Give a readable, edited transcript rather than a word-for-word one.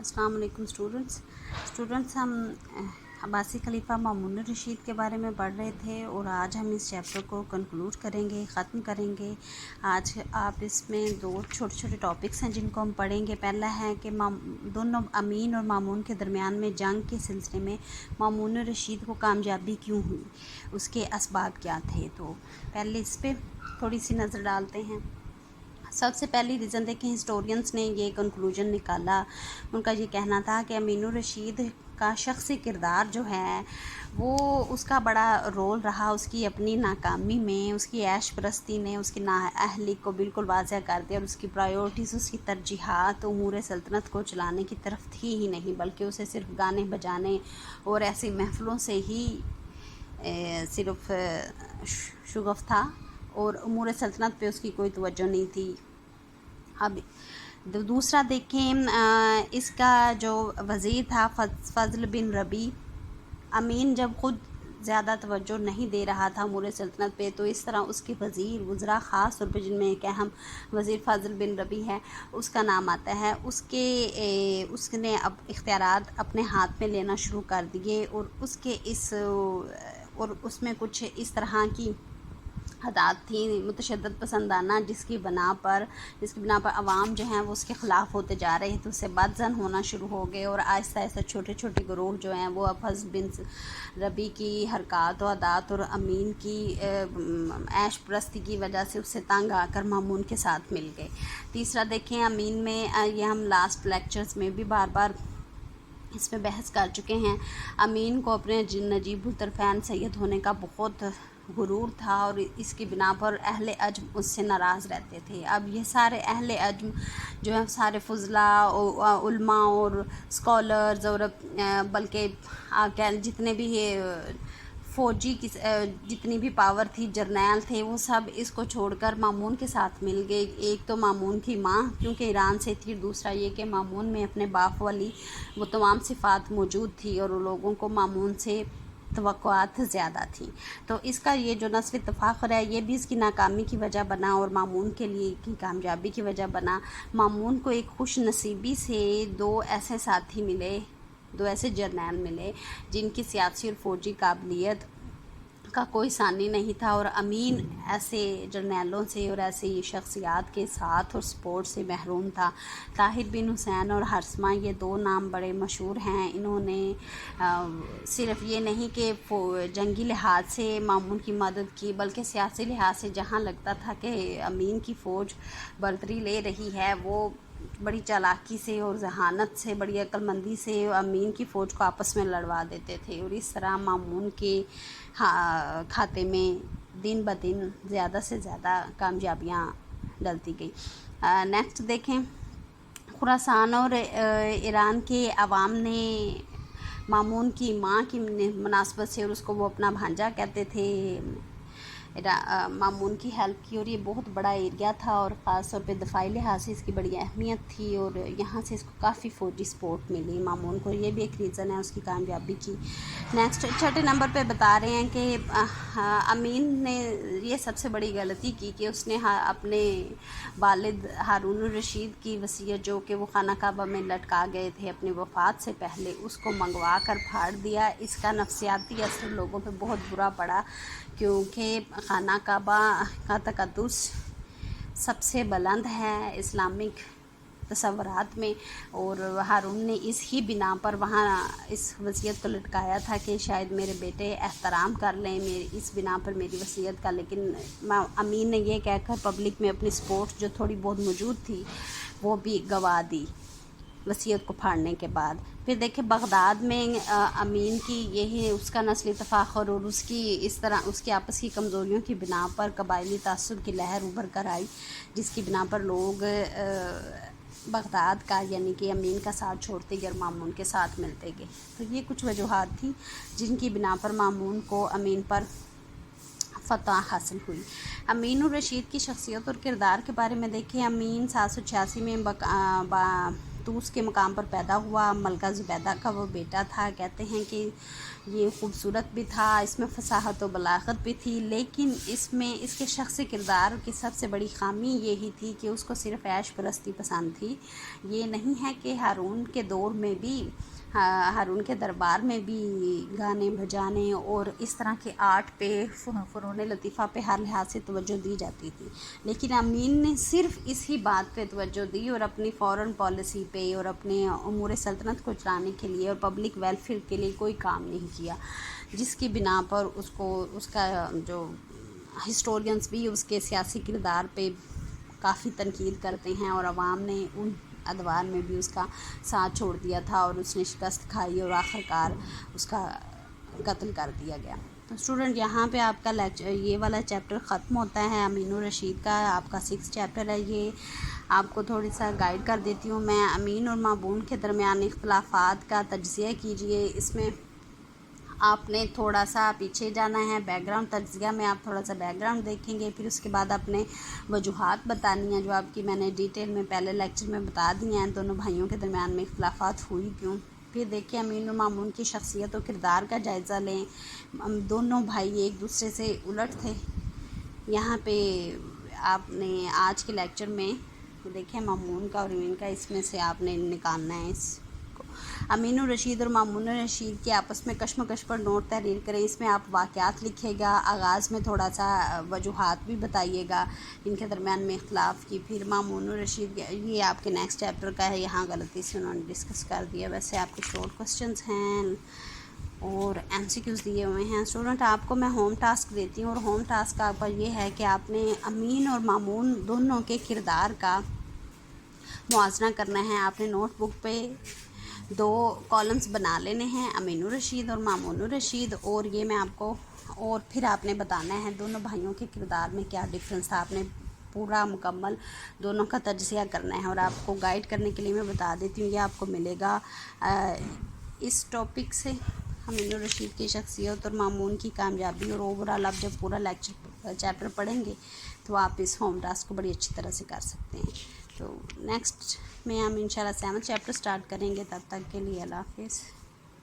अस्सलाम वालेकुम स्टूडेंट्स हम अब्बासी खलीफा मामून रशीद के बारे में पढ़ रहे थे और आज हम इस चैप्टर को कंक्लूड करेंगे, ख़त्म करेंगे। आज आप इसमें दो छोटे छोटे टॉपिक्स हैं जिनको हम पढ़ेंगे। पहला है कि दोनों अमीन और मामून के दरमियान में जंग के सिलसिले में मामून रशीद को कामयाबी क्यों हुई, उसके असबाब क्या थे। तो पहले इस पर थोड़ी सी नज़र डालते हैं। सबसे पहली रीज़न देखें, हिस्टोरियंस ने ये कंक्लूजन निकाला। उनका ये कहना था कि अमीन रशीद का शख्सी किरदार जो है वो उसका बड़ा रोल रहा उसकी अपनी नाकामी में। उसकी ऐश परस्ती ने उसकी नाअहली को बिल्कुल वाज़ह कर दिया और उसकी प्रायोरिटीज़, उसकी तरजीहात उमूर सल्तनत को चलाने की तरफ थी ही नहीं, बल्कि उसे सिर्फ गाने बजाने और ऐसी महफ़िलों से ही सिर्फ शुगफ था और उमूर सल्तनत पे उसकी कोई तवज्जो नहीं थी। अब दूसरा देखें, इसका जो वज़ीर था फजल बिन रबी, अमीन जब ख़ुद ज़्यादा तवज्जो नहीं दे रहा था उमूर सल्तनत पे, तो इस तरह उसके वज़ीर वज़रा ख़ास तौर पे जिनमें एक अहम वज़ीर फजल बिन रबी है, उसका नाम आता है। उसने अब इख्तियारात अपने हाथ में लेना शुरू कर दिए और उसमें कुछ इस तरह की हदात थी मुतशद्दद पसंदाना, जिसकी बिना पर अवाम जो हैं वो उसके ख़िलाफ़ होते जा रहे थे, उससे बदज़न होना शुरू हो गए और आहिस्ता आहिस्ता छोटे छोटे गिरोह जो हैं वो फजल बिन रबी की हरकत व अदात और अमीन की ऐश परस्ती की वजह से उससे तंग आकर मामून के साथ मिल गए। तीसरा देखें, अमीन में ये हम लास्ट लेक्चर्स में भी बार बार इस पर बहस कर चुके हैं। अमीन को अपने नजीब उल तरफ़ैन सैयद होने का बहुत गुरूर था और इसकी बिना पर अहले अज्म उससे नाराज़ रहते थे। अब ये सारे अहले अज्म जो है सारे फुजला उल्मा और स्कॉलर्स और बल्कि जितने भी ये फ़ौजी की जितनी भी पावर थी, जर्नैल थे, वो सब इसको छोड़कर मामून के साथ मिल गए। एक तो मामून की माँ क्योंकि ईरान से थी, दूसरा ये कि मामून में अपने बाप वाली वो तमाम सिफ़ात मौजूद थी और लोगों को मामून से तवक्कुआत ज़्यादा थी। तो इसका ये जो नस्वी तफ़ाख़ुर है ये भी इसकी नाकामी की वजह बना और मामून के लिए की कामयाबी की वजह बना। मामून को एक खुश नसीबी से दो ऐसे साथी मिले, दो ऐसे जर्नैल मिले जिनकी सियासी और फ़ौजी काबिलियत का कोई सानी नहीं था और अमीन ऐसे जर्नैलों से और ऐसी शख्सियात के साथ और सपोर्ट से महरूम था। ताहिर बिन हुसैन और हर्समा ये दो नाम बड़े मशहूर हैं। इन्होंने सिर्फ़ ये नहीं कि जंगी लिहाज से मामून की मदद की, बल्कि सियासी लिहाज से जहाँ लगता था कि अमीन की फ़ौज बर्तरी ले रही है, वो बड़ी चालाकी से और जहानत से, बड़ी अक्लमंदी से अमीन की फ़ौज को आपस में लड़वा देते थे और इस तरह मामून के खाते में दिन ब दिन ज़्यादा से ज़्यादा कामयाबियाँ डलती गई। नेक्स्ट देखें, खुरासान और ईरान के अवाम ने मामून की माँ की मुनासबत से और उसको वो अपना भांजा कहते थे, मामून की हेल्प की और ये बहुत बड़ा एरिया था और ख़ास तौर पे दफ़ाई लिहाज से इसकी बड़ी अहमियत थी और यहाँ से इसको काफ़ी फ़ौजी सपोर्ट मिली मामून को। ये भी एक रीज़न है उसकी कामयाबी की। नेक्स्ट छठे नंबर पे बता रहे हैं कि अमीन ने ये सबसे बड़ी गलती की कि उसने अपने वालिद हारून रशीद की वसीयत, जो कि वो खाना काबा में लटका गए थे अपनी वफ़ात से पहले, उसको मंगवा कर फाड़ दिया। इसका नफ्सियाती असर लोगों पे बहुत बुरा पड़ा क्योंकि खाना काबा का तक़द्दुस सबसे बुलंद है इस्लामिक तसव्वुरात में और हारून ने इस ही बिना पर वहाँ इस वसीयत को लटकाया था कि शायद मेरे बेटे एहतराम कर लें मेरी इस बिना पर मेरी वसीयत का। लेकिन अमीन ने यह कहकर पब्लिक में अपनी सपोर्ट जो थोड़ी बहुत मौजूद थी वो भी गंवा दी वसीयत को फाड़ने के बाद। फिर देखें, बगदाद में अमीन की यही उसका नस्ली तफ़ाख़ुर और उसकी इस तरह उसकी आपस की कमज़ोरियों की बिना पर कबायली तासुब की लहर उभर कर आई, जिसकी बिना पर लोग बगदाद का यानी कि अमीन का साथ छोड़ते गए और मामून के साथ मिलते गए। तो ये कुछ वजूहात थी जिनकी बिना पर मामून को अमीन पर फ़तह हासिल हुई। अमीन रशीद की शख्सियत और किरदार के बारे में देखें, अमीन 786 में تو اس کے مقام پر پیدا ہوا، ملکہ زبیدہ کا وہ بیٹا تھا۔ کہتے ہیں کہ یہ خوبصورت بھی تھا، اس میں فصاحت و بلاغت بھی تھی، لیکن اس میں اس کے شخصی کردار کی سب سے بڑی خامی یہی تھی کہ اس کو صرف عیش پرستی پسند تھی۔ یہ نہیں ہے کہ ہارون کے دور میں بھی، ہارون کے دربار میں بھی گانے بجانے اور اس طرح کے آرٹ پہ، فنون لطیفہ پہ ہر لحاظ سے توجہ دی جاتی تھی، لیکن امین نے صرف اسی بات پہ توجہ دی اور اپنی فورن پالیسی پہ اور اپنے امور سلطنت کو چلانے کے لیے اور پبلک ویلفیئر کے لیے کوئی کام نہیں کیا، جس کی بنا پر اس کو، اس کا جو ہسٹورینز بھی اس کے سیاسی کردار پہ کافی تنقید کرتے ہیں، اور عوام نے ان ادوار میں بھی اس کا ساتھ چھوڑ دیا تھا اور اس نے شکست کھائی اور آخرکار اس کا قتل کر دیا گیا۔ تو اسٹوڈنٹ یہاں پہ آپ کا یہ والا چیپٹر ختم ہوتا ہے، امین الرشید کا آپ کا 6 چیپٹر ہے۔ یہ آپ کو تھوڑی سا گائیڈ کر دیتی ہوں میں۔ امین اور مامون کے درمیان اختلافات کا تجزیہ کیجئے، اس میں آپ نے تھوڑا سا پیچھے جانا ہے، بیک گراؤنڈ تجزیہ میں آپ تھوڑا سا بیک گراؤنڈ دیکھیں گے، پھر اس کے بعد اپنے وجوہات بتانی ہیں جو آپ کی میں نے ڈیٹیل میں پہلے لیکچر میں بتا دی ہیں، دونوں بھائیوں کے درمیان میں اختلافات ہوئی کیوں۔ پھر دیکھیں امین و مامون کی شخصیت و کردار کا جائزہ لیں، دونوں بھائی ایک دوسرے سے الٹ تھے۔ یہاں پہ آپ نے آج کے لیکچر میں دیکھیں مامون کا اور امین کا، اس میں سے آپ نے نکالنا ہے اس کو۔ امین الرشید اور مامون الرشید کے آپس میں کشمکش پر نوٹ تحریر کریں، اس میں آپ واقعات لکھے گا، آغاز میں تھوڑا سا وجوہات بھی بتائیے گا ان کے درمیان میں اختلاف کی۔ پھر مامون الرشید، یہ آپ کے نیکسٹ چیپٹر کا ہے، یہاں غلطی سے انہوں نے ڈسکس کر دیا، ویسے آپ کے شارٹ کوسچنز ہیں اور MCQs دیے ہوئے ہیں۔ اسٹوڈنٹ آپ کو میں ہوم ٹاسک دیتی ہوں، اور ہوم ٹاسک آپ کا یہ ہے کہ آپ نے امین اور مامون دونوں کے کردار کا موازنہ کرنا ہے۔ آپ نے نوٹ بک پہ 2 کالمز بنا لینے ہیں، امین الرشید اور مامون الرشید، اور یہ میں آپ کو، اور پھر آپ نے بتانا ہے دونوں بھائیوں کے کردار میں کیا ڈفرینس تھا، آپ نے پورا مکمل دونوں کا تجزیہ کرنا ہے۔ اور آپ کو گائیڈ کرنے کے لیے میں بتا دیتی ہوں، یہ آپ کو ملے گا اس ٹاپک سے، امین الرشید کی شخصیت اور مامون کی کامیابی، اور اوورآل آپ جب پورا چیپٹر پڑھیں گے تو آپ اس ہوم ٹاسک کو بڑی اچھی طرح سے کر سکتے ہیں۔ تو نیکسٹ میں ہم انشاءاللہ 7 چیپٹر سٹارٹ کریں گے، تب تک کے لیے اللہ حافظ۔